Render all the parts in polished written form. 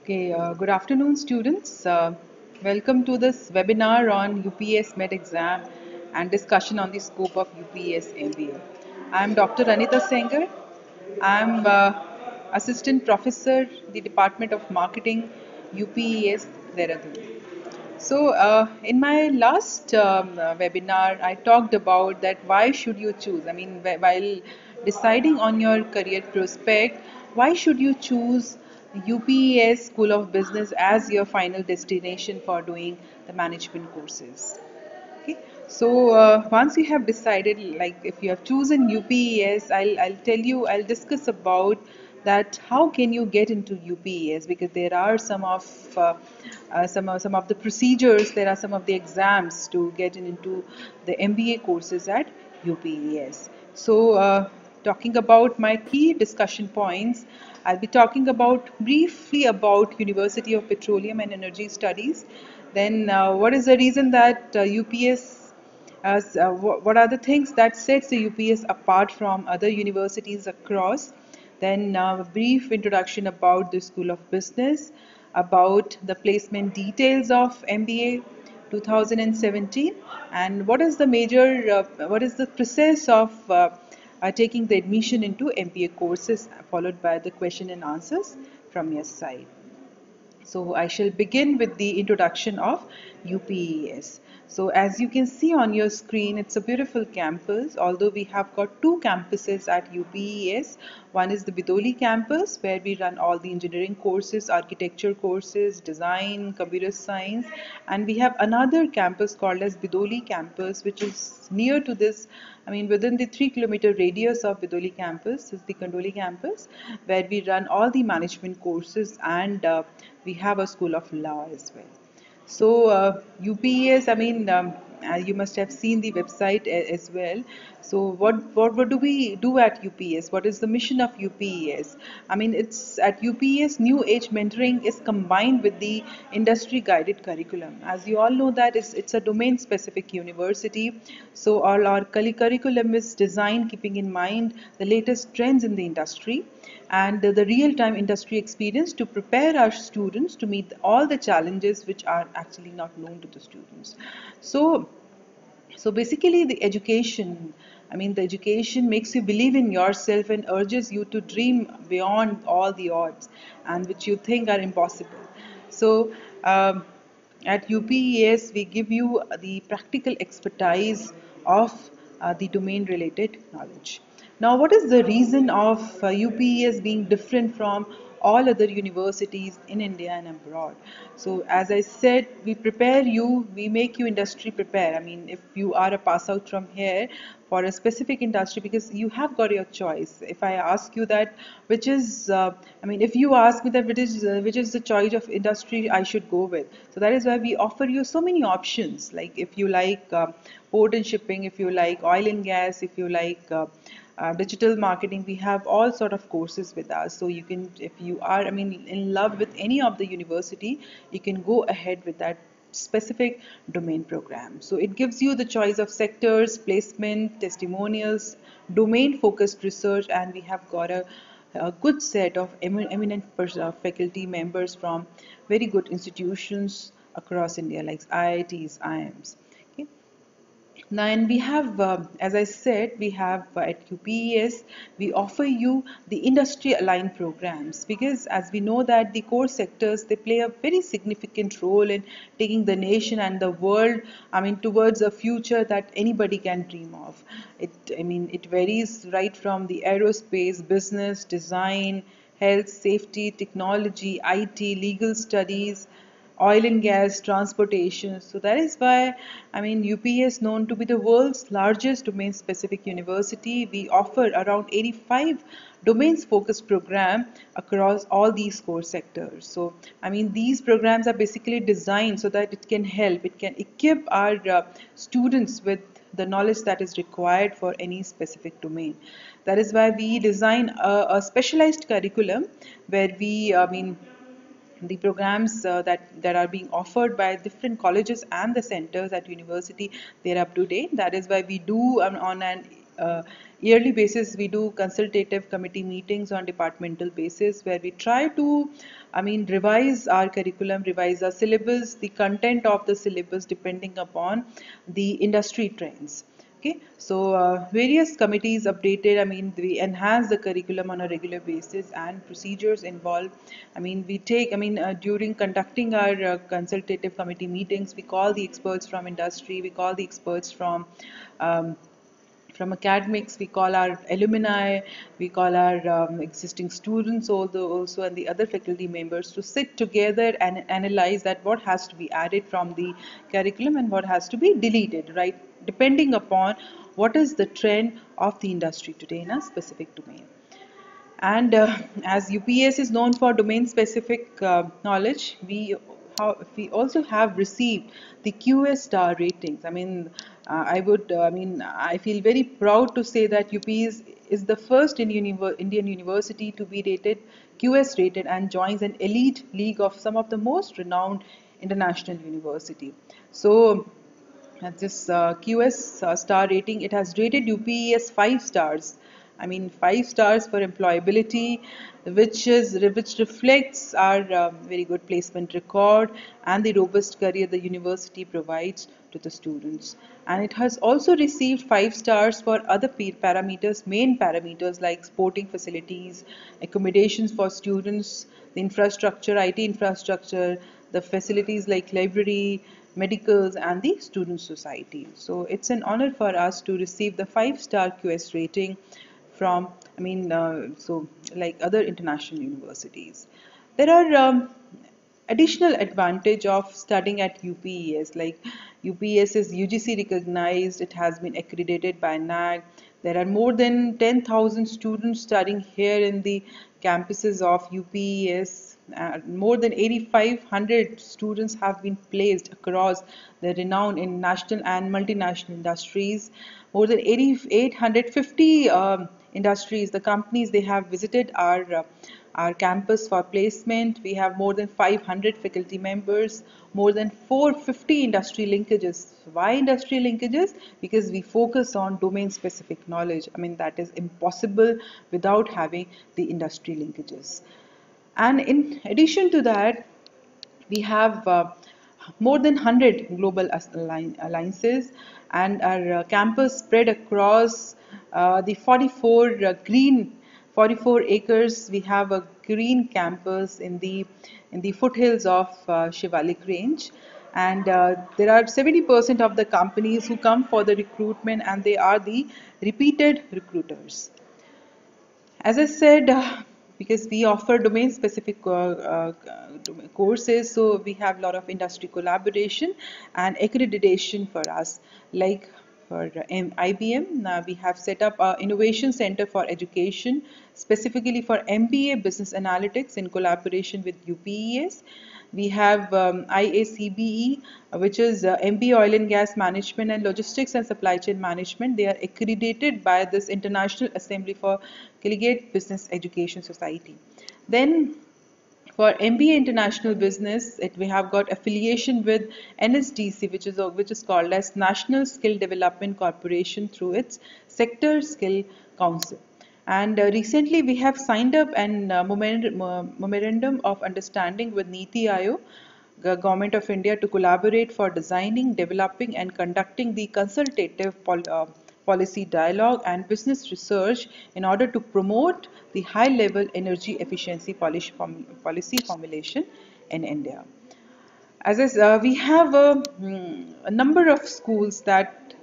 Okay, good afternoon, students. Welcome to this webinar on UPESMET exam and discussion on the scope of UPES MBA. I'm Dr. Anita Sengar. I'm Assistant Professor, the Department of Marketing, UPES, Dehradun. So, in my last webinar, I talked about that why should you choose? I mean, while deciding on your career prospect, why should you choose UPES School of Business as your final destination for doing the management courses? Okay, so once you have decided, like if you have chosen UPES, I'll tell you, I'll discuss about that how can you get into UPES, because there are some of the procedures, there are some of the exams to get into the MBA courses at UPES. So talking about my key discussion points, I'll be talking about briefly about University of Petroleum and Energy Studies. Then what is the reason that UPS what are the things that sets the UPS apart from other universities across? Then a brief introduction about the School of Business, about the placement details of MBA 2017, and what is the process of taking the admission into MBA courses, followed by the question and answers from your side. So I shall begin with the introduction of UPES. So as you can see on your screen, it's a beautiful campus. Although we have got two campuses at UPES. One is the Bidoli campus, where we run all the engineering courses, architecture courses, design, computer science. And we have another campus called as Bidoli campus, which is near to this, I mean, within the 3 kilometer radius of Bidoli campus is the Kandoli campus, where we run all the management courses, and we have a school of law as well. So UPES, I mean, you must have seen the website as well. So what do we do at UPES? What is the mission of UPES? I mean, it's at UPES, new age mentoring is combined with the industry guided curriculum. As you all know that it's a domain specific university. So all our curriculum is designed keeping in mind the latest trends in the industry and the real-time industry experience to prepare our students to meet all the challenges which are actually not known to the students. So basically the education, I mean, the education makes you believe in yourself and urges you to dream beyond all the odds and which you think are impossible. So at UPES, we give you the practical expertise of the domain related knowledge. Now, what is the reason of UPES being different from all other universities in India and abroad? So, as I said, we prepare you, we make you industry prepare. I mean, if you are a pass out from here for a specific industry, because you have got your choice. If I ask you that, which is, I mean, if you ask me that which is the choice of industry I should go with, so that is why we offer you so many options. Like if you like port and shipping, if you like oil and gas, if you like digital marketing, we have all sort of courses with us. So you can, if you are, I mean, in love with any of the university, you can go ahead with that specific domain program. So it gives you the choice of sectors, placement, testimonials, domain focused research, and we have got a good set of eminent faculty members from very good institutions across India, like IITs, IIMs. Now, and we have, as I said, we have at UPES, we offer you the industry aligned programs, because as we know that the core sectors, they play a very significant role in taking the nation and the world, I mean, towards a future that anybody can dream of. I mean, it varies right from the aerospace, business, design, health, safety, technology, IT, legal studies, oil and gas, transportation. So that is why, I mean, UPE is known to be the world's largest domain specific university. We offer around 85 domains focused program across all these core sectors. So, I mean, these programs are basically designed so that it can help, it can equip our students with the knowledge that is required for any specific domain. That is why we design a specialized curriculum where we, I mean, the programs that are being offered by different colleges and the centers at university, they're up to date. That is why we do on an yearly basis we do consultative committee meetings on departmental basis where we try to, revise our curriculum, revise our syllabus, the content of the syllabus depending upon the industry trends. Okay, so various committees updated, we enhance the curriculum on a regular basis and procedures involved. During conducting our consultative committee meetings, we call the experts from industry, we call the experts um, from academics, we call our alumni, we call our existing students also and the other faculty members to sit together and analyze that what has to be added from the curriculum and what has to be deleted, right? Depending upon what is the trend of the industry today in a specific domain. And as UPS is known for domain-specific knowledge, we also have received the QS star ratings. I feel very proud to say that UPS is the first Indian university to be rated QS rated and joins an elite league of some of the most renowned international university. So this QS star rating, it has rated UPES 5 stars. 5 stars for employability, which reflects our very good placement record and the robust career the university provides to the students. And it has also received 5 stars for other parameters, main parameters like sporting facilities, accommodations for students, the infrastructure, IT infrastructure, the facilities like library, medicals, and the student society. So it's an honor for us to receive the 5-star QS rating from, like other international universities. There are additional advantage of studying at UPES, like UPES is UGC recognized, it has been accredited by NAG. There are more than 10,000 students studying here in the campuses of UPES. More than 8,500 students have been placed across the renowned in national and multinational industries. More than 850 industries, the companies, they have visited our campus for placement. We have more than 500 faculty members, more than 450 industry linkages. Why industry linkages? Because we focus on domain specific knowledge. That is impossible without having the industry linkages. And in addition to that, we have more than 100 global alliances, and our campus spread across the 44 acres. We have a green campus in the foothills of Shivalik Range, and there are 70% of the companies who come for the recruitment, and they are the repeated recruiters. As I said, because we offer domain-specific courses, so we have a lot of industry collaboration and accreditation for us. Like for IBM, we have set up an innovation center for education, specifically for MBA Business Analytics in collaboration with UPES. We have IACBE, which is MBA Oil and Gas Management and Logistics and Supply Chain Management. They are accredited by this International Assembly for Collegiate Business Education Society. Then for MBA International Business, we have got affiliation with NSDC, which is called as National Skill Development Corporation through its Sector Skill Council. And recently we have signed up an memorandum of understanding with NITI Aayog, the Government of India, to collaborate for designing, developing and conducting the consultative policy dialogue and business research in order to promote the high-level energy efficiency policy formulation in India. We have a number of schools that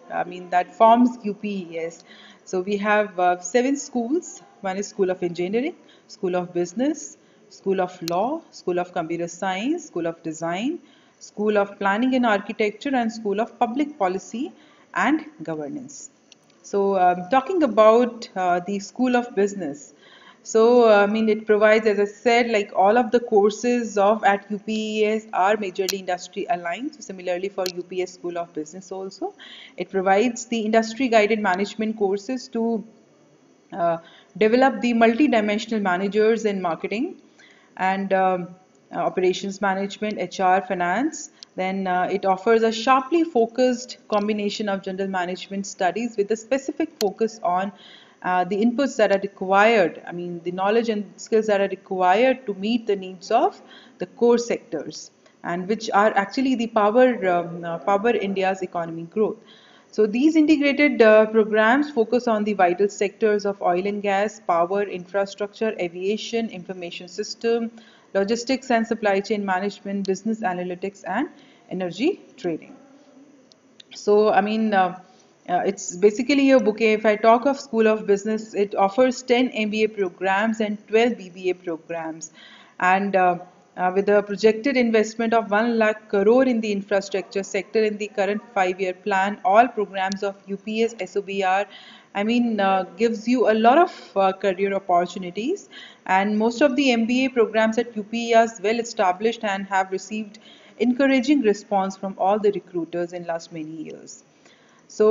forms UPES. So we have 7 schools. One is School of Engineering, School of Business, School of Law, School of Computer Science, School of Design, School of Planning and Architecture, and School of Public Policy and Governance. So talking about the School of Business. So it provides, as I said, like all of the courses at UPES are majorly industry aligned. So similarly for UPS School of Business also, it provides the industry guided management courses to develop the multi-dimensional managers in marketing and operations management, HR, finance. Then it offers a sharply focused combination of general management studies with a specific focus on the inputs that are required, I mean the knowledge and skills that are required to meet the needs of the core sectors, and which are actually the power India's economic growth. So these integrated programs focus on the vital sectors of oil and gas, power, infrastructure, aviation, information system, logistics and supply chain management, business analytics, and energy trading. So, I mean, it's basically a bouquet. If I talk of School of Business, it offers 10 MBA programs and 12 BBA programs. And with a projected investment of 1 lakh crore in the infrastructure sector in the current 5-year plan, all programs of UPS SOBR, I mean, gives you a lot of career opportunities. And most of the MBA programs at UPE are well established and have received encouraging response from all the recruiters in last many years. So,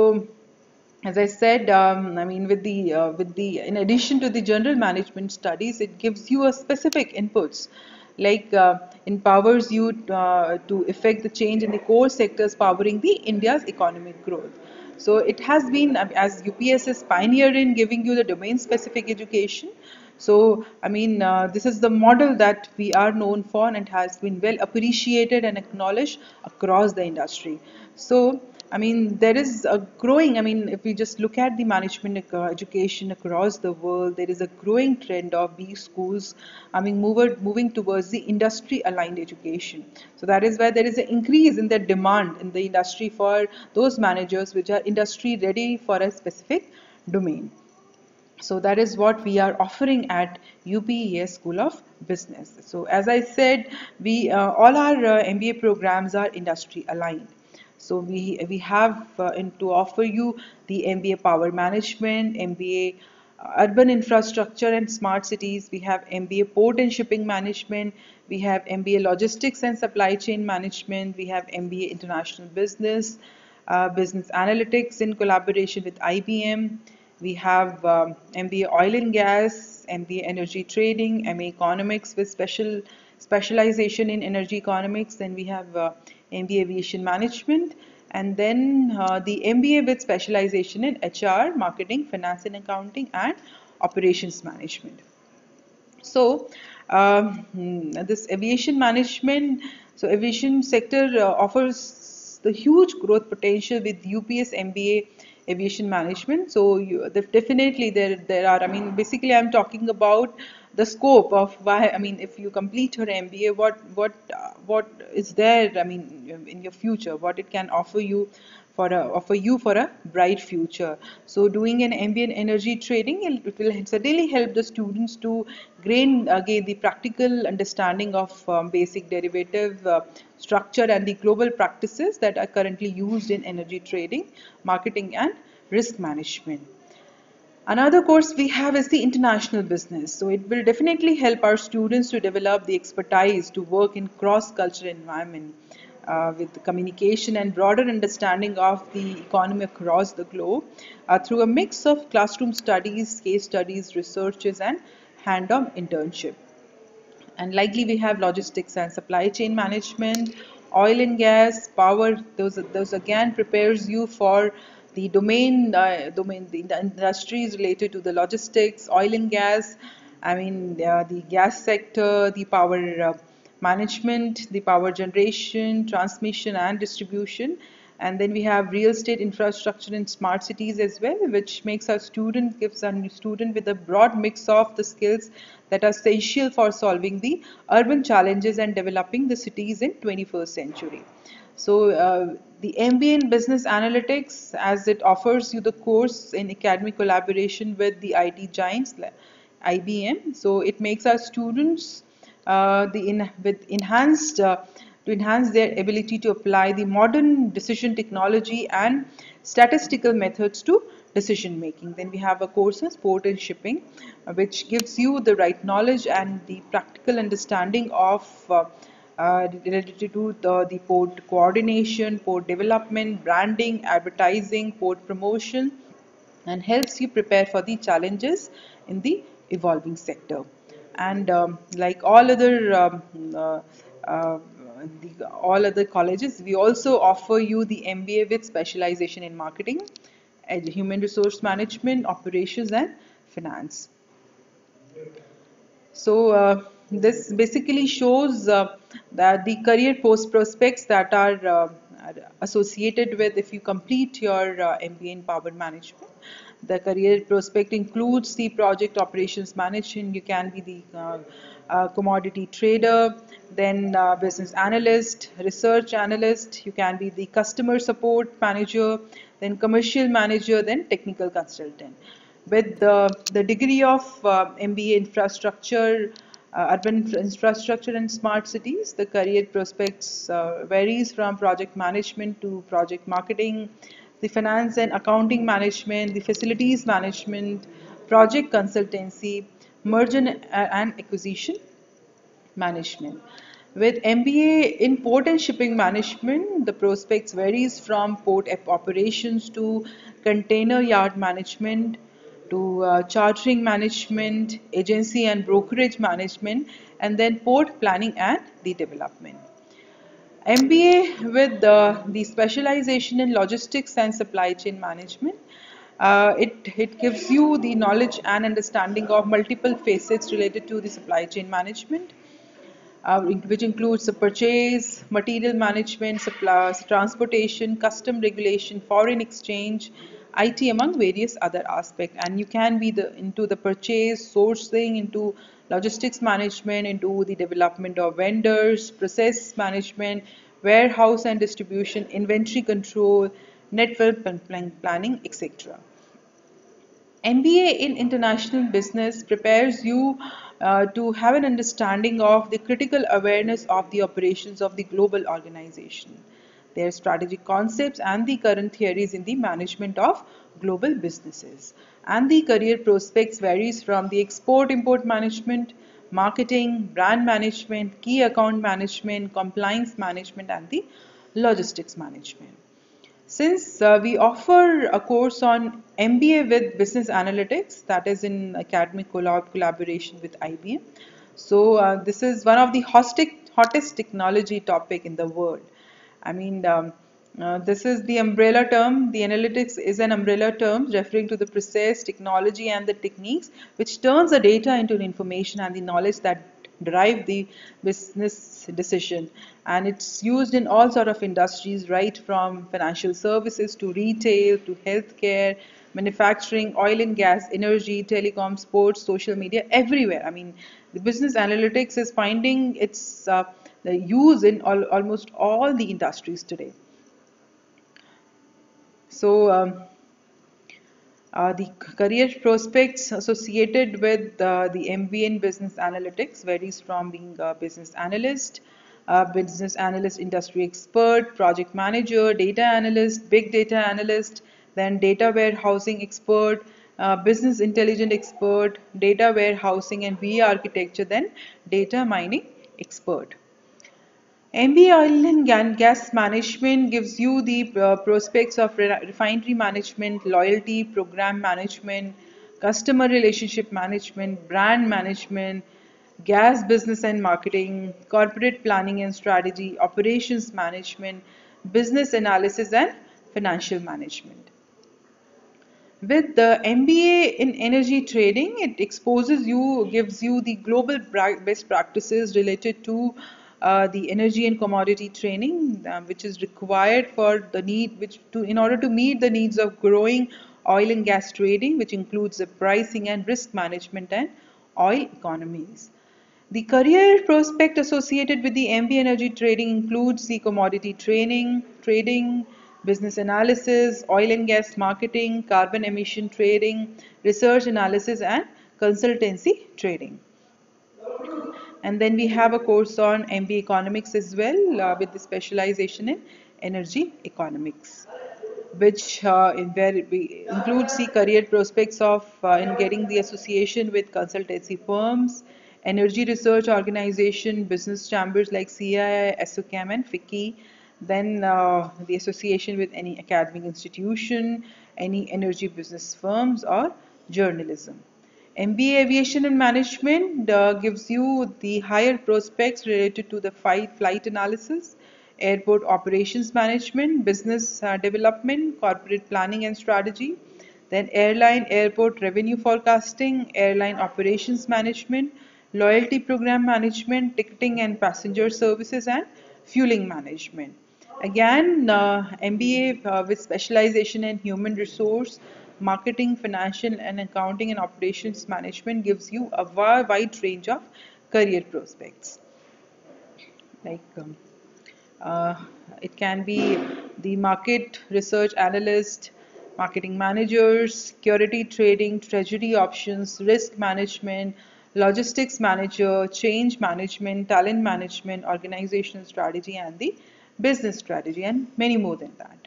as I said, I mean, with the in addition to the general management studies, it gives you a specific inputs, like empowers you to effect the change in the core sectors powering the India's economic growth. So it has been, as UPS is pioneer in giving you the domain specific education. So, I mean, this is the model that we are known for and has been well appreciated and acknowledged across the industry. So, I mean, there is a growing, I mean, if we just look at the management education across the world, there is a growing trend of these schools, I mean, moving towards the industry aligned education. So that is where there is an increase in the demand in the industry for those managers which are industry ready for a specific domain. So that is what we are offering at UPES School of Business. So as I said, we all our MBA programs are industry aligned. So we have to offer you the MBA Power Management, MBA Urban Infrastructure and Smart Cities. We have MBA Port and Shipping Management. We have MBA Logistics and Supply Chain Management. We have MBA International Business, Business Analytics in collaboration with IBM. We have MBA Oil and Gas, MBA Energy Trading, MA Economics with specialization in energy economics. Then we have MBA Aviation Management, and then the MBA with specialization in HR, Marketing, Finance and Accounting, and Operations Management. So this aviation management, so aviation sector offers the huge growth potential with UPS MBA Aviation Management. So definitely there are, I mean, basically I'm talking about the scope of why, I mean, if you complete your MBA, what is there, I mean, in your future, what it can offer you for a bright future. So doing an MBA in energy trading, it will certainly help the students to gain the practical understanding of basic derivative structure and the global practices that are currently used in energy trading, marketing and risk management. Another course we have is the international business. So it will definitely help our students to develop the expertise to work in cross-cultural environment with communication and broader understanding of the economy across the globe through a mix of classroom studies, case studies, researches, and hand-on internship. And likely we have logistics and supply chain management, oil and gas, power. Those again prepares you for the the industries related to the logistics, oil and gas. I mean the gas sector, the power management, the power generation, transmission and distribution. And then we have real estate infrastructure in smart cities as well, which gives a student with a broad mix of the skills that are essential for solving the urban challenges and developing the cities in 21st century. So the MBA in Business Analytics, as it offers you the course in academic collaboration with the IT giants like IBM. So it makes our students with enhanced to enhance their ability to apply the modern decision technology and statistical methods to decision making. Then we have a course on port and shipping, which gives you the right knowledge and the practical understanding of related to the port coordination, port development, branding, advertising, port promotion, and helps you prepare for the challenges in the evolving sector. And like all other uh, all other colleges, we also offer you the MBA with specialization in marketing, human resource management, operations, and finance. So this basically shows that the career post prospects that are associated with if you complete your MBA in Power Management. The career prospect includes the project operations management. You can be the commodity trader, then business analyst, research analyst. You can be the customer support manager, then commercial manager, then technical consultant. With the degree of MBA infrastructure, urban infrastructure and smart cities, the career prospects varies from project management to project marketing, the finance and accounting management, the facilities management, project consultancy, merger and acquisition management. With MBA in port and shipping management, the prospects varies from port operations to container yard management to chartering management, agency and brokerage management, and then port planning and the development. MBA with the specialization in logistics and supply chain management. It gives you the knowledge and understanding of multiple facets related to the supply chain management, which includes the purchase, material management, supplies, transportation, custom regulation, foreign exchange, IT, among various other aspects. And you can be into the purchase, sourcing, into logistics management, into the development of vendors, process management, warehouse and distribution, inventory control, network planning, etc. MBA in International Business prepares you to have an understanding of the critical awareness of the operations of the global organization, their strategic concepts and the current theories in the management of global businesses. And the career prospects varies from the export-import management, marketing, brand management, key account management, compliance management and the logistics management. Since we offer a course on MBA with Business Analytics, that is in academic collaboration with IBM. So this is one of the hottest technology topic in the world. I mean, this is the umbrella term. The analytics is an umbrella term referring to the process, technology, and the techniques which turns the data into information and the knowledge that drive the business decision. And it's used in all sort of industries, right from financial services to retail to healthcare, manufacturing, oil and gas, energy, telecom, sports, social media, everywhere. I mean, the business analytics is finding its the use in almost all the industries today. So the career prospects associated with the MBA in business analytics varies from being a business analyst, industry expert, project manager, data analyst, big data analyst, then data warehousing expert, business intelligence expert, data warehousing and BA architecture, then data mining expert. MBA Oil and Gas Management gives you the prospects of refinery management, loyalty, program management, customer relationship management, brand management, gas business and marketing, corporate planning and strategy, operations management, business analysis and financial management. With the MBA in Energy Trading, it exposes you, gives you the global best practices related to the energy and commodity training, which is required for the need, in order to meet the needs of growing oil and gas trading, which includes the pricing and risk management and oil economies. The career prospect associated with the MBA Energy Trading includes the commodity trading, business analysis, oil and gas marketing, carbon emission trading, research analysis and consultancy trading. And then we have a course on MBA Economics as well with the specialization in energy economics, which includes the career prospects of in getting the association with consultancy firms, energy research organization, business chambers like CII, SOCAM and FICCI, then the association with any academic institution, any energy business firms or journalism. MBA Aviation and Management gives you the higher prospects related to the flight analysis, airport operations management, business development, corporate planning and strategy, then airline airport revenue forecasting, airline operations management, loyalty program management, ticketing and passenger services, and fueling management. Again, MBA with specialization in human resource, marketing, financial and accounting and operations management gives you a wide range of career prospects. Like uh, it can be the market research analyst, marketing managers, security trading, treasury options, risk management, logistics manager, change management, talent management, organizational strategy, and the business strategy, and many more than that.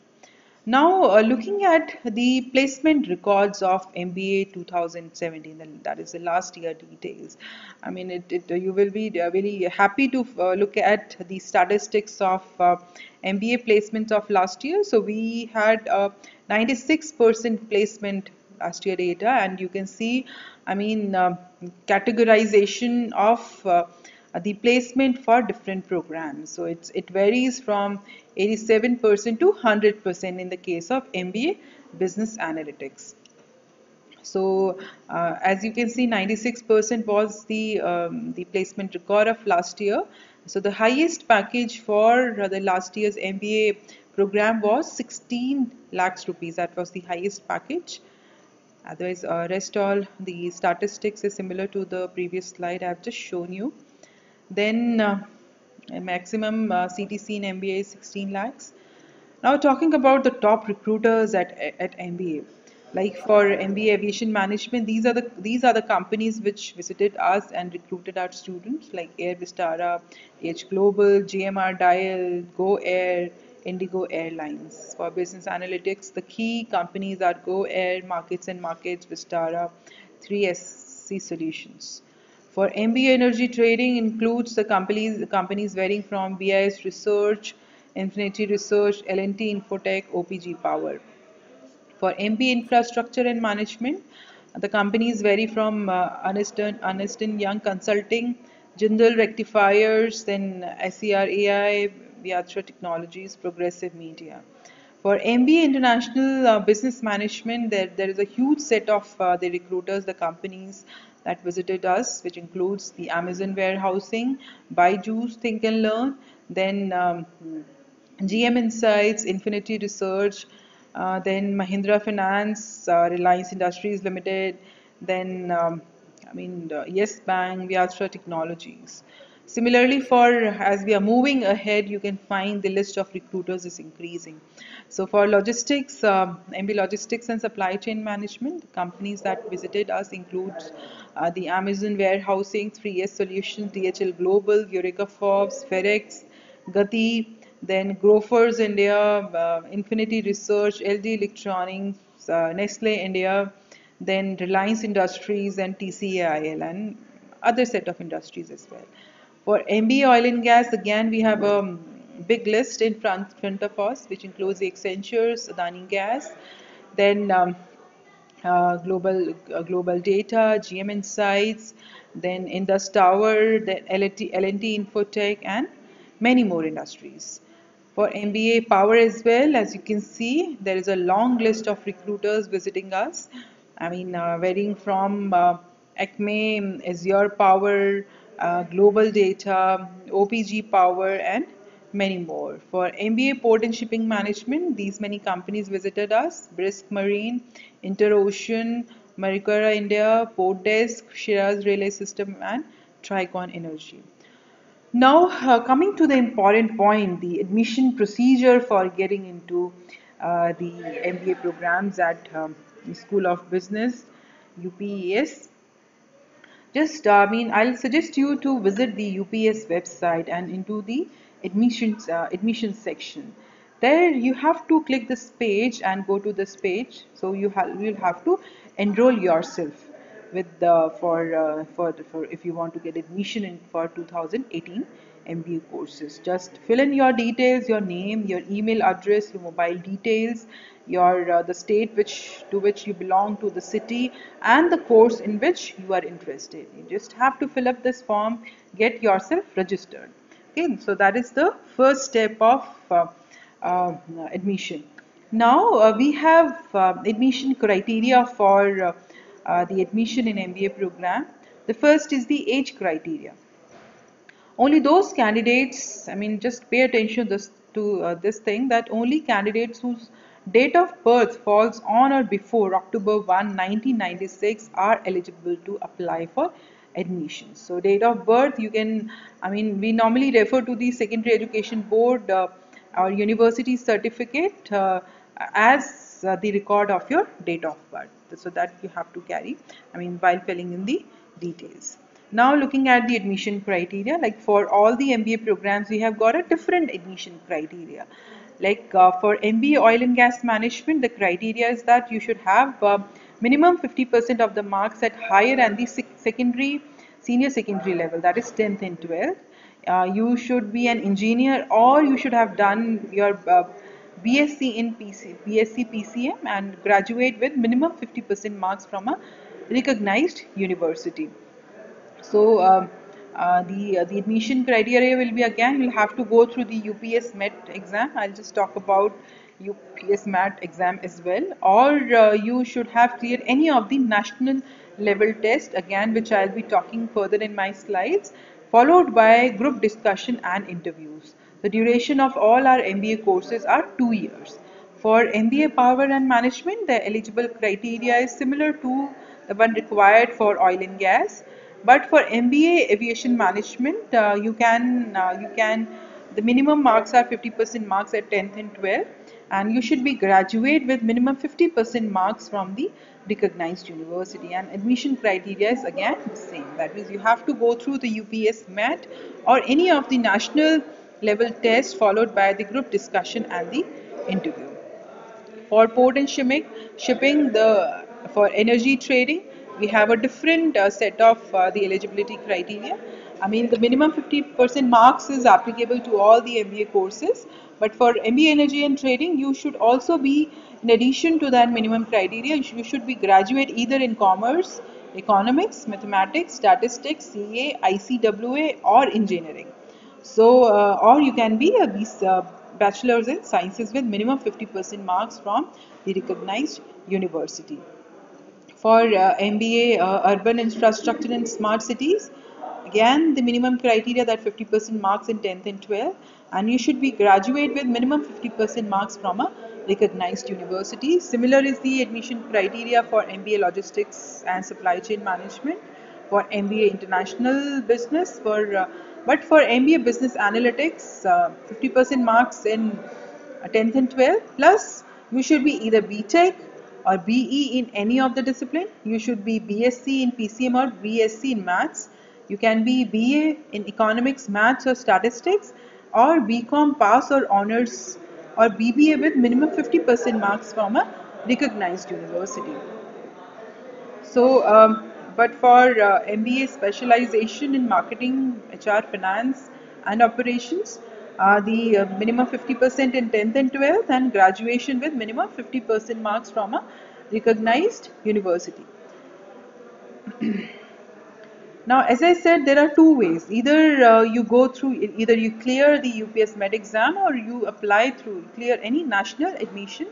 Now, looking at the placement records of MBA 2017, that is the last year details. I mean, you will be very happy to look at the statistics of MBA placements of last year. So we had 96% placement last year data, and you can see, I mean, categorization of the placement for different programs. So it varies from 87% to 100% in the case of MBA Business Analytics. So as you can see, 96% was the placement record of last year. So the highest package for the last year's MBA program was 16 lakhs rupees. That was the highest package. Otherwise, rest all the statistics is similar to the previous slide I have just shown you. Then maximum CTC in MBA is 16 lakhs. Now talking about the top recruiters at MBA, like for MBA Aviation Management, these are the companies which visited us and recruited our students, like Air Vistara, H Global, GMR Dial, Go Air, Indigo Airlines. For business analytics, the key companies are Go Air, Markets and Markets, Vistara, 3SC Solutions. For MBA Energy Trading includes the companies varying from BIS Research, Infinity Research, L&T Infotech, OPG Power. For MBA Infrastructure and Management, the companies vary from Ernst Young Consulting, Jindal Rectifiers, then SER AI, Vyatra Technologies, Progressive Media. For MBA International Business Management, there is a huge set of the recruiters, the companies that visited us, which includes the Amazon Warehousing, Byju's Think and Learn, then GM Insights, Infinity Research, then Mahindra Finance, Reliance Industries Limited, then Yes Bank, Vyatra Technologies. Similarly, as we are moving ahead, you can find the list of recruiters is increasing. So for logistics, MB Logistics and Supply Chain Management, the companies that visited us includes the Amazon Warehousing, 3S Solutions, DHL Global, Eureka Forbes, FedEx, Gati, then Grofers India, Infinity Research, LG Electronics, Nestle India, then Reliance Industries and TCAIL and other set of industries as well. For MBA Oil and Gas, again we have a big list in front of us, which includes the Accentures, Adani Gas, then global data, GM Insights, then Indus Tower, then L&T Infotech, and many more industries. For MBA Power as well, as you can see, there is a long list of recruiters visiting us. I mean, varying from Acme, Azure Power, Global Data, OPG Power, and many more. For MBA Port and Shipping Management, these many companies visited us: Brisk Marine, Interocean, Maricora India, Port Desk, Shiraz Relay System, and Tricon Energy. Now, coming to the important point, the admission procedure for getting into the MBA programs at School of Business, UPES. I'll suggest you to visit the UPS website and into the admissions section. There you have to click this page and go to this page. So you'll have to enroll yourself with the for if you want to get admission in for 2018 MBA courses. Just fill in your details, your name, your email address, your mobile details, your the state to which you belong, to the city, and the course in which you are interested. You just have to fill up this form, get yourself registered. Okay, so that is the first step of uh, admission. Now we have admission criteria for the admission in MBA program. The first is the age criteria. Only those candidates, I mean, just pay attention to this thing, that only candidates whose date of birth falls on or before October 1, 1996 are eligible to apply for admission. So date of birth, you can, I mean, we normally refer to the Secondary Education Board or university certificate as the record of your date of birth. So that you have to carry, I mean, while filling in the details. Now looking at the admission criteria, like for all the MBA programs, we have got a different admission criteria. Like for MBA Oil and Gas Management, the criteria is that you should have minimum 50% of the marks at higher and the senior secondary level, that is 10th and 12th. You should be an engineer, or you should have done your BSc in BSc PCM and graduate with minimum 50% marks from a recognized university. So the admission criteria will be, again, you'll have to go through the UPESMET exam. I'll just talk about UPESMET exam as well, or you should have cleared any of the national level test, again, which I'll be talking further in my slides, followed by group discussion and interviews. The duration of all our MBA courses are 2 years. For MBA Power and Management, the eligible criteria is similar to the one required for oil and gas. But for MBA Aviation Management, the minimum marks are 50% marks at 10th and 12th, and you should be graduate with minimum 50% marks from the recognized university. And admission criteria is again the same. That means you have to go through the UPESMET or any of the national level tests, followed by the group discussion and the interview. For port and shipping, for energy trading, we have a different set of the eligibility criteria. I mean, the minimum 50% marks is applicable to all the MBA courses, but for MBA Energy and Trading, you should also be, in addition to that minimum criteria, you should be graduate either in commerce, economics, mathematics, statistics, CA, ICWA, or engineering. So, or you can be a bachelor's in sciences with minimum 50% marks from the recognized university. For MBA Urban Infrastructure and Smart Cities, again the minimum criteria that 50% marks in 10th and 12th, and you should be graduate with minimum 50% marks from a recognized university. Similar is the admission criteria for MBA Logistics and Supply Chain Management, for MBA International Business, but for MBA Business Analytics, 50% marks in 10th and 12th, plus you should be either BTech or BE in any of the discipline. You should be BSc in PCM or BSc in Maths. You can be BA in Economics, Maths or Statistics, or BCom Pass or Honors, or BBA with minimum 50% marks from a recognized university. So, but for MBA Specialization in Marketing, HR, Finance and Operations, the minimum 50% in 10th and 12th, and graduation with minimum 50% marks from a recognized university. Now, as I said, there are two ways. Either you clear the UPESMET exam, or you clear any national admission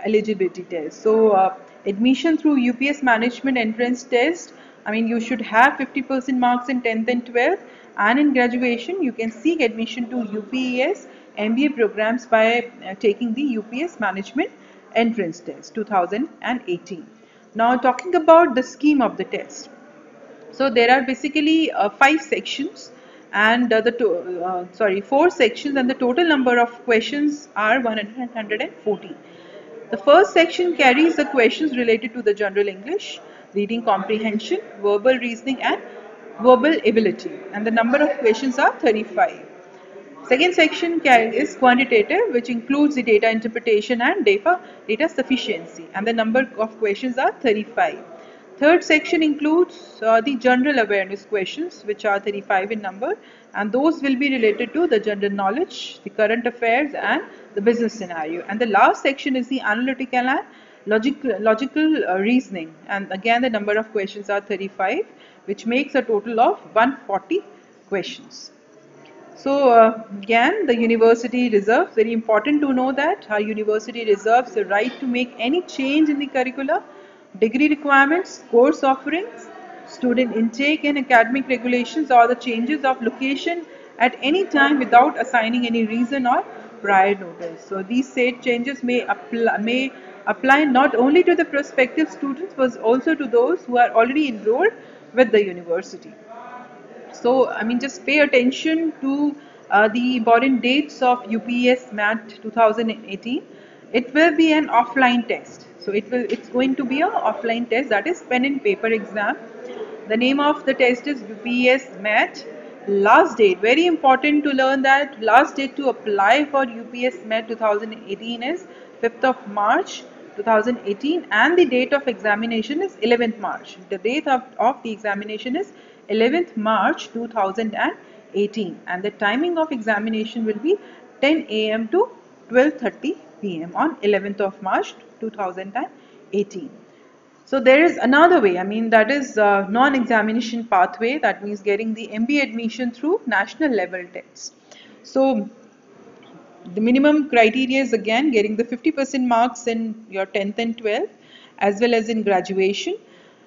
eligibility test. So, admission through UPS management entrance test, I mean, you should have 50% marks in 10th and 12th, and in graduation, you can seek admission to UPES MBA programs by taking the UPS management entrance test 2018. Now, talking about the scheme of the test. So there are basically 5 sections, and 4 sections, and the total number of questions are 140. The first section carries the questions related to the general English, reading comprehension, verbal reasoning and verbal ability, and the number of questions are 35. Second section is quantitative, which includes the data interpretation and data sufficiency, and the number of questions are 35. Third section includes the general awareness questions, which are 35 in number, and those will be related to the general knowledge, the current affairs, and the business scenario. And the last section is the analytical and logical reasoning, and again the number of questions are 35, which makes a total of 140 questions. So again, the university reserves, very important to know that our university reserves the right to make any change in the curricula, degree requirements, course offerings, student intake and academic regulations, or the changes of location at any time without assigning any reason or prior notice. So these said changes may apply not only to the prospective students but also to those who are already enrolled with the university. So, I mean, just pay attention to the important dates of UPESMET 2018. It will be an offline test. So, it's going to be an offline test, that is pen and paper exam. The name of the test is UPESMET. Last date, very important to learn that last date to apply for UPESMET 2018 is 5th of March 2018, and the date of examination is 11th March. The date of the examination is 11th March 2018, and the timing of examination will be 10 a.m. to 12:30 p.m. on 11th of March 2018. So there is another way, I mean, that is non-examination pathway, that means getting the MBA admission through national level tests. So the minimum criteria is again getting the 50% marks in your 10th and 12th as well as in graduation.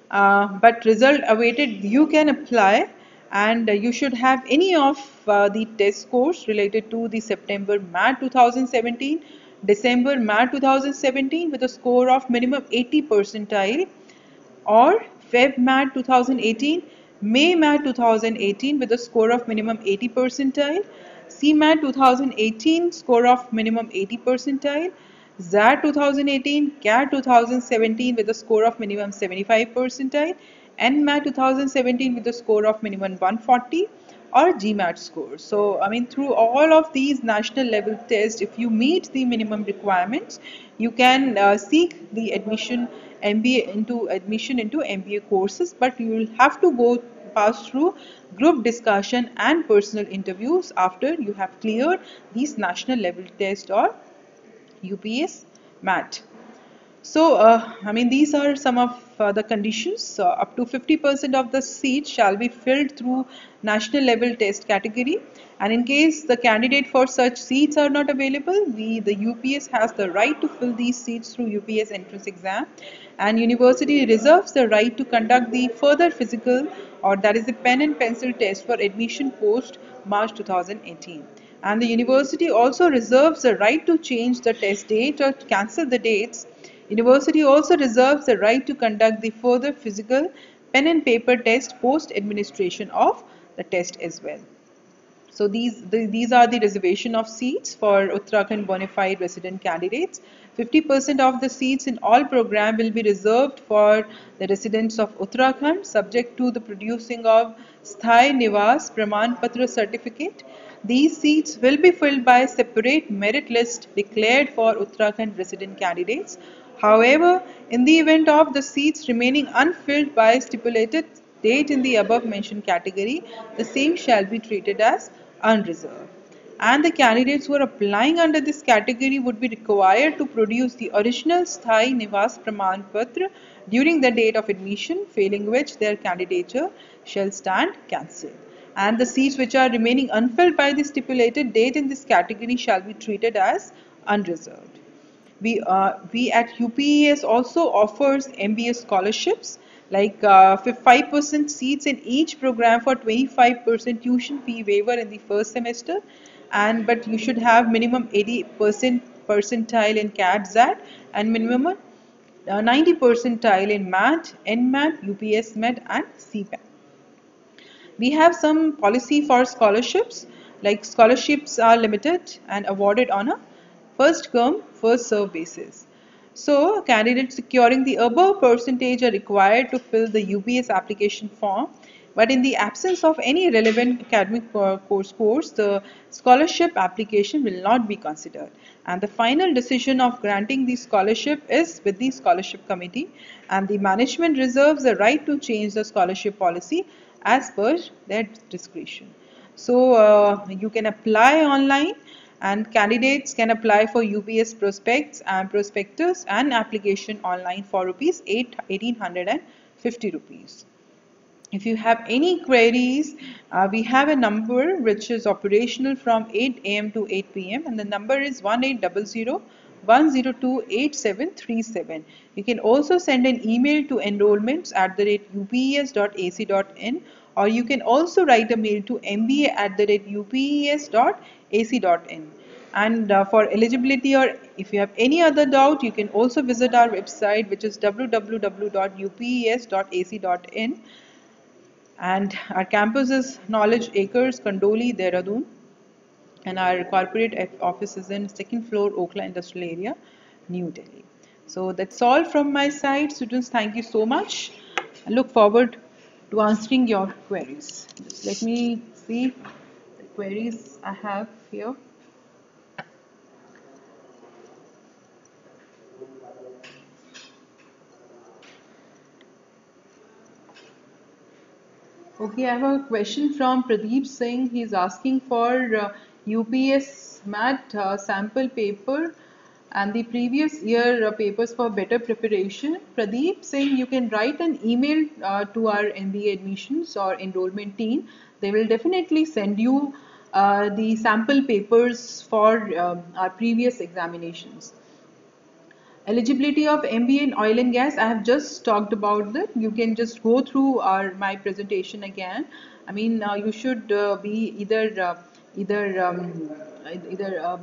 But result awaited, you can apply, and you should have any of the test scores related to the September MAT 2017, December MAT 2017 with a score of minimum 80 percentile, or Feb MAT 2018, May MAT 2018 with a score of minimum 80 percentile, CMAT 2018 score of minimum 80 percentile, ZAT 2018, CAT 2017 with a score of minimum 75 percentile, NMAT 2017 with a score of minimum 140, or GMAT score. So, I mean, through all of these national level tests, if you meet the minimum requirements, you can seek the admission into MBA courses, but you will have to pass through group discussion and personal interviews after you have cleared these national level tests or UPESMET. So, I mean, these are some of the conditions. Up to 50% of the seats shall be filled through national level test category, and in case the candidate for such seats are not available, the UPS has the right to fill these seats through UPS entrance exam, and university reserves the right to conduct the further physical, or that is the pen and pencil test for admission post March 2018. And the university also reserves the right to change the test date or cancel the dates. University also reserves the right to conduct the further physical pen and paper test post administration of the test as well. So these are the reservation of seats for Uttarakhand bona fide resident candidates. 50% of the seats in all program will be reserved for the residents of Uttarakhand, subject to the producing of Sthai Nivas Praman Patra certificate. These seats will be filled by a separate merit list declared for Uttarakhand resident candidates. However, in the event of the seats remaining unfilled by stipulated date in the above mentioned category, the same shall be treated as unreserved. And the candidates who are applying under this category would be required to produce the original Sthai Nivas Praman Patra during the date of admission, failing which their candidature shall stand cancelled. And the seats which are remaining unfilled by the stipulated date in this category shall be treated as unreserved. We at UPES also offers MBA scholarships, like 5% seats in each program for 25% tuition fee waiver in the first semester, but you should have minimum 80% percentile in CAT ZAT and minimum 90 percentile in MAT, NMAT, UPESMET and CPAT. We have some policy for scholarships, like scholarships are limited and awarded on a first come, first serve basis. So, candidates securing the above percentage are required to fill the UPS application form, but in the absence of any relevant academic course, the scholarship application will not be considered. And the final decision of granting the scholarship is with the scholarship committee, and the management reserves the right to change the scholarship policy as per their discretion. So you can apply online, and candidates can apply for UPS prospects and prospectus and application online for rupees 1850 rupees. If you have any queries, we have a number which is operational from 8 a.m. to 8 p.m. and the number is 1800-102-8737. You can also send an email to enrollments@upes.ac.in, or you can also write a mail to mba@upes.ac.in. And for eligibility, or if you have any other doubt, you can also visit our website, which is www.upes.ac.in. And our campus is Knowledge Acres, Kandoli, Dehradun, and our corporate office is in second floor, Okhla Industrial Area, New Delhi. So that's all from my side. Students, thank you so much. I look forward to answering your queries. Just let me see the queries I have here. Okay, I have a question from Pradeep Singh. He is asking for UPESMET sample paper and the previous year papers for better preparation. Pradeep Singh, you can write an email to our MBA admissions or enrollment team. They will definitely send you the sample papers for our previous examinations. Eligibility of MBA in oil and gas, I have just talked about that. You can just go through my presentation again. I mean, you should be either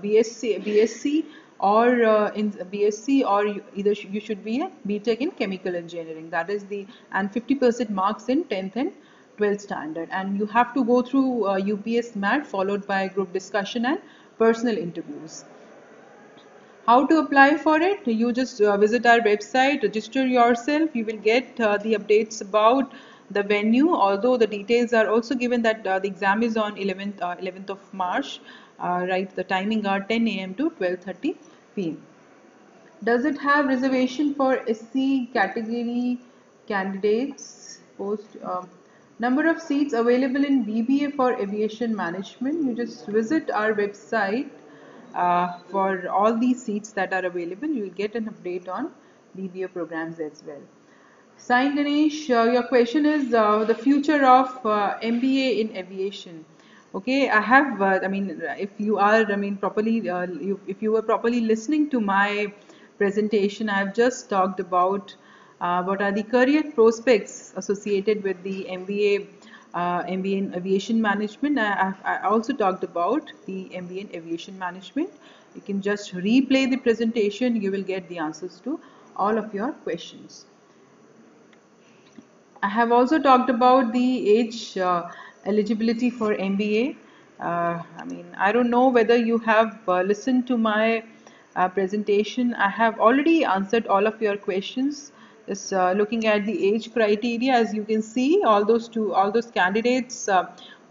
BSc or in BSc, or you should be a BTech in chemical engineering. That is the, and 50% marks in 10th and 12th standard. And you have to go through UPESMET followed by group discussion and personal interviews. How to apply for it? You just visit our website, register yourself. You will get the updates about the venue, although the details are also given that the exam is on 11th of March. Right, the timing are 10 a.m. to 12:30 p.m. Does it have reservation for SC category candidates? Number of seats available in BBA for Aviation Management. You just visit our website for all these seats that are available. You will get an update on BBA programs as well. Sai Ganesh, your question is the future of MBA in aviation. Okay, I have. I mean, if you are, I mean, properly, if you were properly listening to my presentation, I have just talked about what are the career prospects associated with the MBA in Aviation Management. I also talked about the MBA in Aviation Management. You can just replay the presentation. You will get the answers to all of your questions. I have also talked about the age eligibility for MBA. I mean, I don't know whether you have listened to my presentation. I have already answered all of your questions. Just looking at the age criteria, as you can see, all those candidates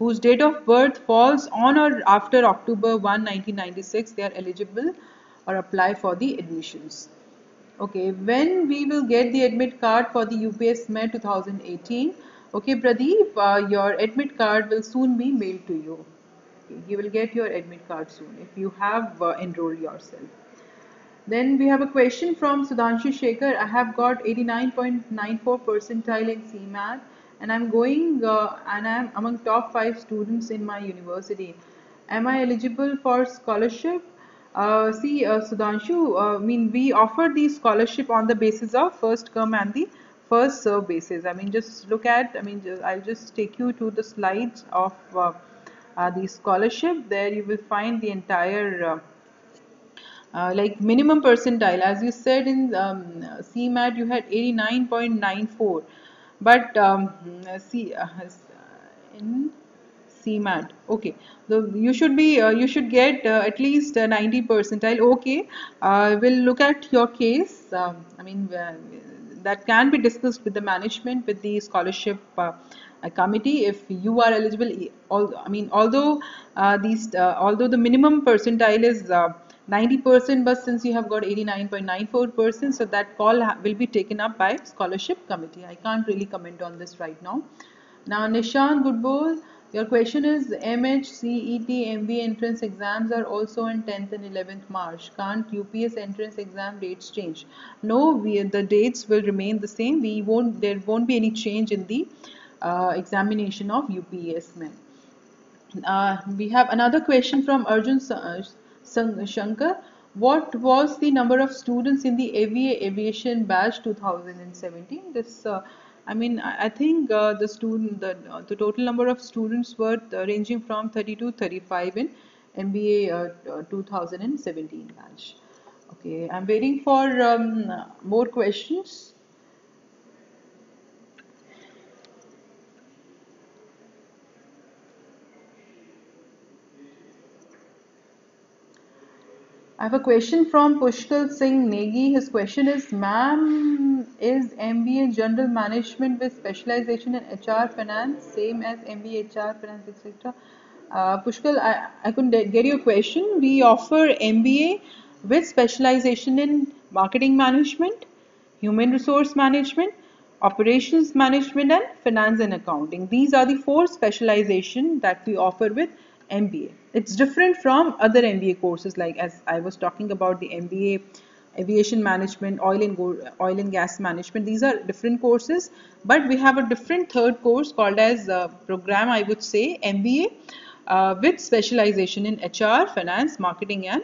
whose date of birth falls on or after October 1, 1996, they are eligible or apply for the admissions. Okay, when we will get the admit card for the UPESMET 2018? Okay, Pradeep, your admit card will soon be mailed to you. Okay, you will get your admit card soon if you have enrolled yourself. Then we have a question from Sudhanshu Shekhar. I have got 89.94 percentile in CMAT, and I'm going and I'm among top 5 students in my university. Am I eligible for scholarship? Sudhanshu, I mean, we offer the scholarship on the basis of first come and the first serve basis. I mean, just look at, I mean, I'll just take you to the slides of the scholarship. There you will find the entire like minimum percentile. As you said in CMAT, you had 89.94, but in CMAT, okay, so you should be you should get at least 90 percentile. Okay, we'll look at your case. I mean, that can be discussed with the management, with the scholarship committee, if you are eligible. I mean, although although the minimum percentile is 90%, but since you have got 89.94%, so that call will be taken up by scholarship committee. I can't really comment on this right now. Now, Nishan Goodbol, Your question is MH, CET, MBA entrance exams are also on 10th and 11th March. Can't UPS entrance exam dates change? No, the dates will remain the same. There won't be any change in the examination of UPESMET. We have another question from Arjun Shankar. What was the number of students in the aviation batch 2017? I think the total number of students were ranging from 30 to 35 in MBA 2017 batch. Okay, I'm waiting for more questions. I have a question from Pushkal Singh Negi. His question is, ma'am, is MBA General Management with specialization in HR Finance same as MBA HR Finance, etc.? Pushkal, I couldn't get your question. We offer MBA with specialization in Marketing Management, Human Resource Management, Operations Management, and Finance and Accounting. These are the four specializations that we offer with MBA. It's different from other MBA courses, like as I was talking about the MBA Aviation Management, Oil and Gas Management. These are different courses, but we have a different third course called as program, I would say, MBA with specialization in HR, Finance, Marketing, and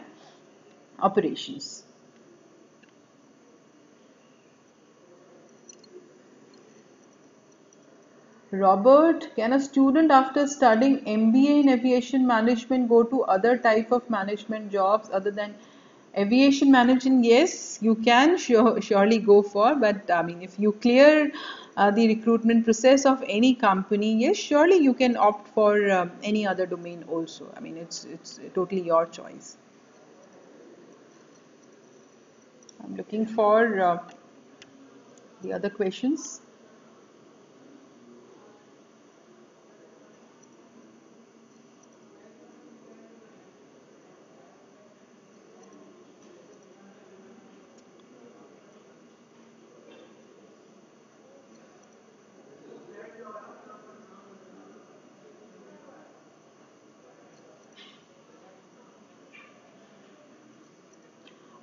Operations. Robert, can a student after studying MBA in aviation management go to other type of management jobs other than aviation management? Yes, you can surely go for, but I mean, if you clear the recruitment process of any company, yes, surely you can opt for any other domain also. I mean, it's totally your choice. I'm looking for the other questions.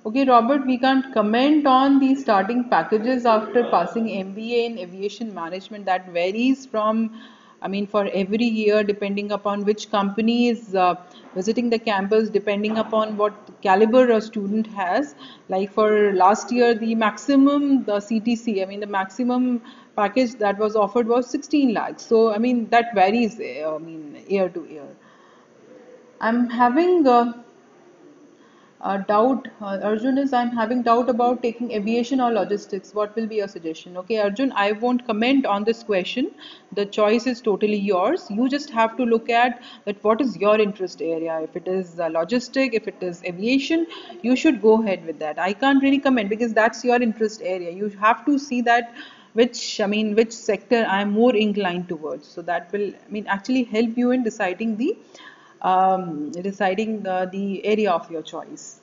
Okay, Robert, we can't comment on the starting packages after passing MBA in aviation management. That varies from, I mean, for every year, depending upon which company is visiting the campus, depending upon what caliber a student has. Like for last year, the CTC, I mean, the maximum package that was offered was 16 lakhs. So, I mean, that varies, I mean, year to year. I'm having doubt, Arjun, is I'm having doubt about taking aviation or logistics. What will be your suggestion? Okay, Arjun, I won't comment on this question. The choice is totally yours. You just have to look at that what is your interest area. If it is logistic, if it is aviation, you should go ahead with that. I can't really comment because that's your interest area. You have to see that which sector I'm more inclined towards. So that will, I mean, actually help you in deciding the area of your choice.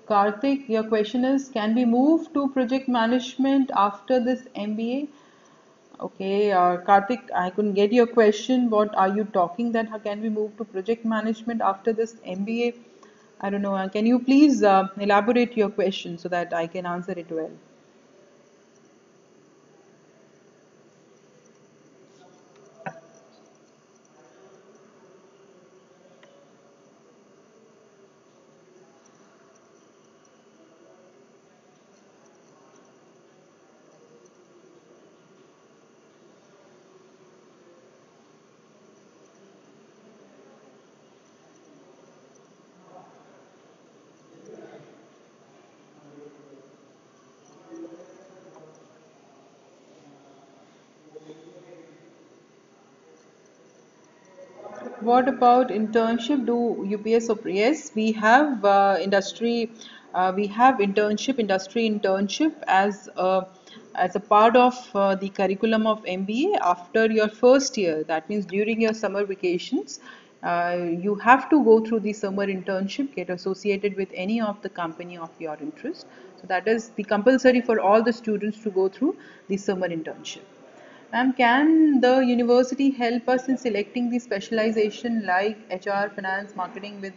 Karthik, your question is, can we move to project management after this MBA? Okay, Karthik, I couldn't get your question. What are you talking that how can we move to project management after this MBA? I don't know. Can you please elaborate your question so that I can answer it well? What about internship? Do UPS yes, we have we have industry internship as a part of the curriculum of MBA after your first year. That means during your summer vacations, you have to go through the summer internship, get associated with any of the company of your interest. So that is the compulsory for all the students to go through the summer internship. Ma'am, can the university help us in selecting the specialization like HR, finance, marketing with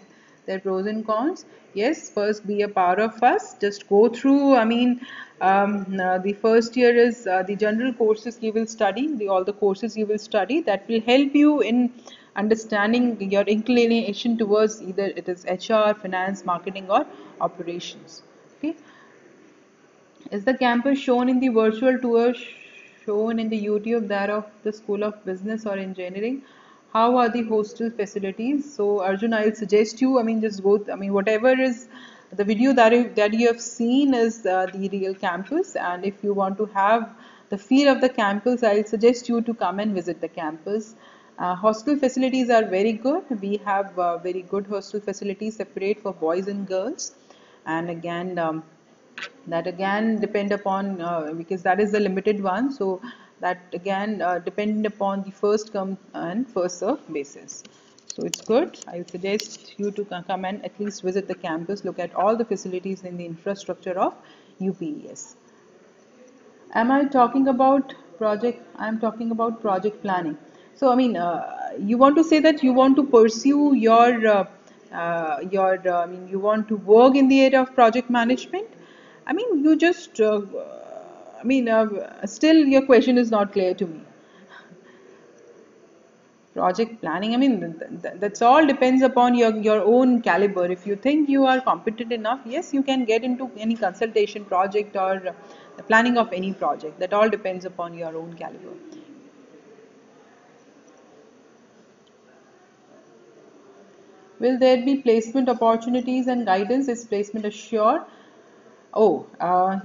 their pros and cons? Yes, first be a part of us. Just go through. The first year is the general courses you will study, all the courses you will study that will help you in understanding your inclination towards either it is HR, finance, marketing, or operations. Okay. Is the campus shown in the virtual tour shown in the YouTube that of the School of Business or Engineering? How are the hostel facilities? So Arjun, I'll suggest you, just go, whatever is the video that you have seen is the real campus, and if you want to have the feel of the campus, I'll suggest you to come and visit the campus. Hostel facilities are very good. We have very good hostel facilities separate for boys and girls, and again, that again depend upon because that is the limited one, so that again depend upon the first come and first serve basis. So it's good. I would suggest you to come and at least visit the campus, look at all the facilities in the infrastructure of UPES. Am I talking about project? I'm talking about project planning. So, you want to say that you want to pursue you want to work in the area of project management. You just, still your question is not clear to me. Project planning, that's all depends upon your own caliber. If you think you are competent enough, yes, you can get into any consultation project or the planning of any project. That all depends upon your own caliber. Will there be placement opportunities and guidance? Is placement assured? Oh,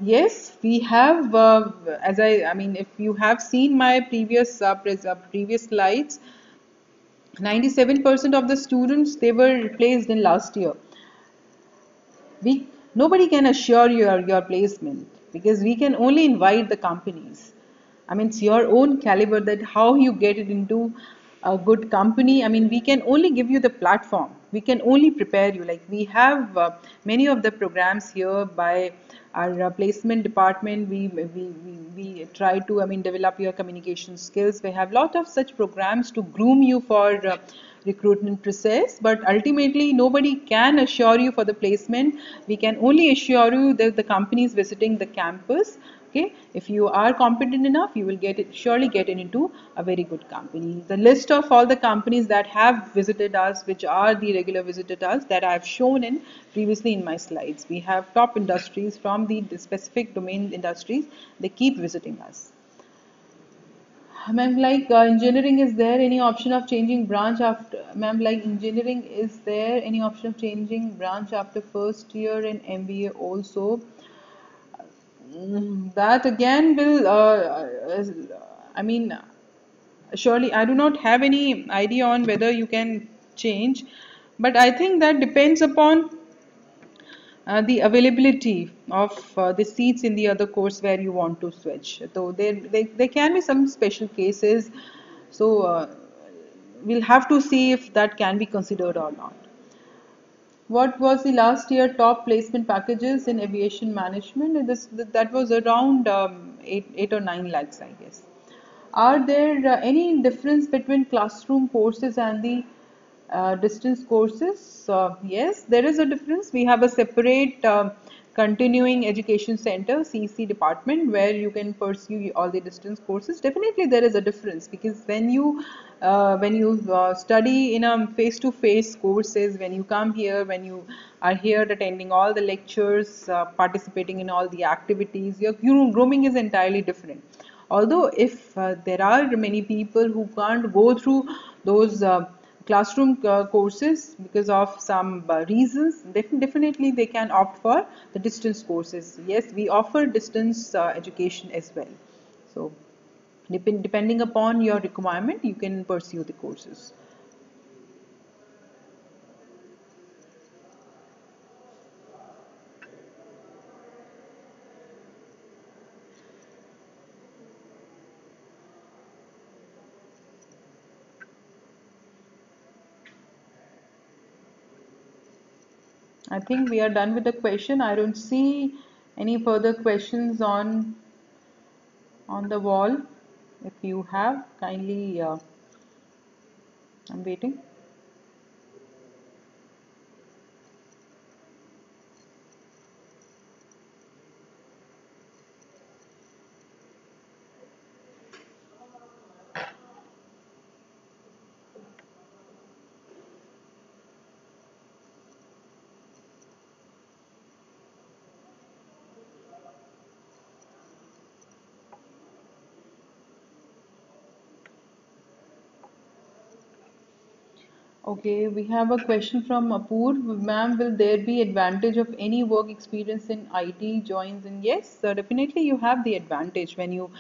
yes, we have. If you have seen my previous slides, 97% of the students they were replaced in last year. We Nobody can assure your placement because we can only invite the companies. It's your own caliber that how you get it into a good company. We can only give you the platform, we can only prepare you. Like we have many of the programs here by our placement department. We try to develop your communication skills. We have lot of such programs to groom you for recruitment process, but ultimately nobody can assure you for the placement. We can only assure you that the company is visiting the campus. Okay, if you are competent enough, you will surely get into a very good company. The list of all the companies that have visited us, which are the regular visited us, that I have shown in previously in my slides. We have top industries from the specific domain industries. They keep visiting us. Ma'am, like engineering, is there any option of changing branch after? Ma'am, like engineering, is there any option of changing branch after first year in MBA also? That again will, I mean, surely I do not have any idea on whether you can change, but I think that depends upon the availability of the seats in the other course where you want to switch. So there can be some special cases. So we'll have to see if that can be considered or not. What was the last year top placement packages in aviation management? That was around 8 or 9 lakhs, I guess. Are there any difference between classroom courses and the distance courses? Yes, there is a difference. We have a separate continuing education center, CC department, where you can pursue all the distance courses. Definitely, there is a difference because when you study in a face-to-face courses, when you come here, when you are here attending all the lectures, participating in all the activities, your grooming is entirely different. Although if there are many people who can't go through those classroom courses because of some reasons, definitely they can opt for the distance courses. Yes, we offer distance education as well. So depending upon your requirement, you can pursue the courses. I think we are done with the question. I don't see any further questions on the wall. If you have, kindly, I'm waiting. Okay, we have a question from Apoor. Ma'am, will there be advantage of any work experience in IT joins in? Yes, definitely you have the advantage when you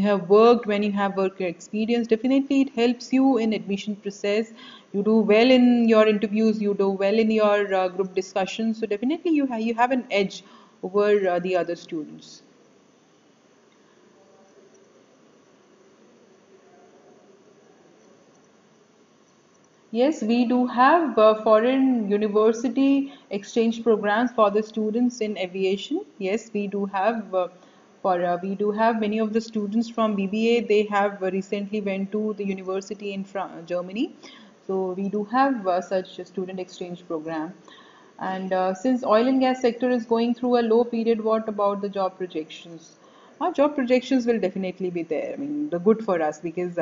have worked, when you have work experience. Definitely it helps you in admission process. You do well in your interviews, you do well in your group discussions. So definitely you have an edge over the other students. Yes, we do have foreign university exchange programs for the students in aviation. Yes, we do have we do have many of the students from BBA. They have recently went to the university in Germany. So we do have such a student exchange program. And since oil and gas sector is going through a low period, what about the job projections? Our job projections will definitely be there. I mean, the good for us because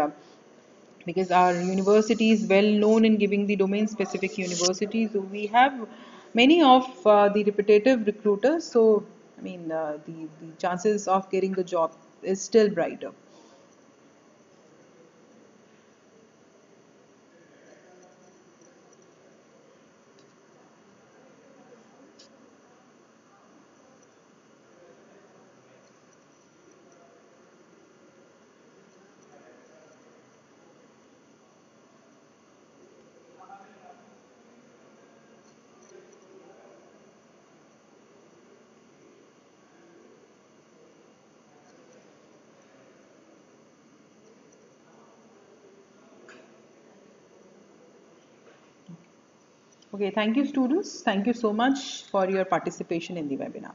our university is well known in giving the domain specific universities. So we have many of the repetitive recruiters. So, I mean, the chances of getting the job is still brighter. Okay, thank you, students. Thank you so much for your participation in the webinar.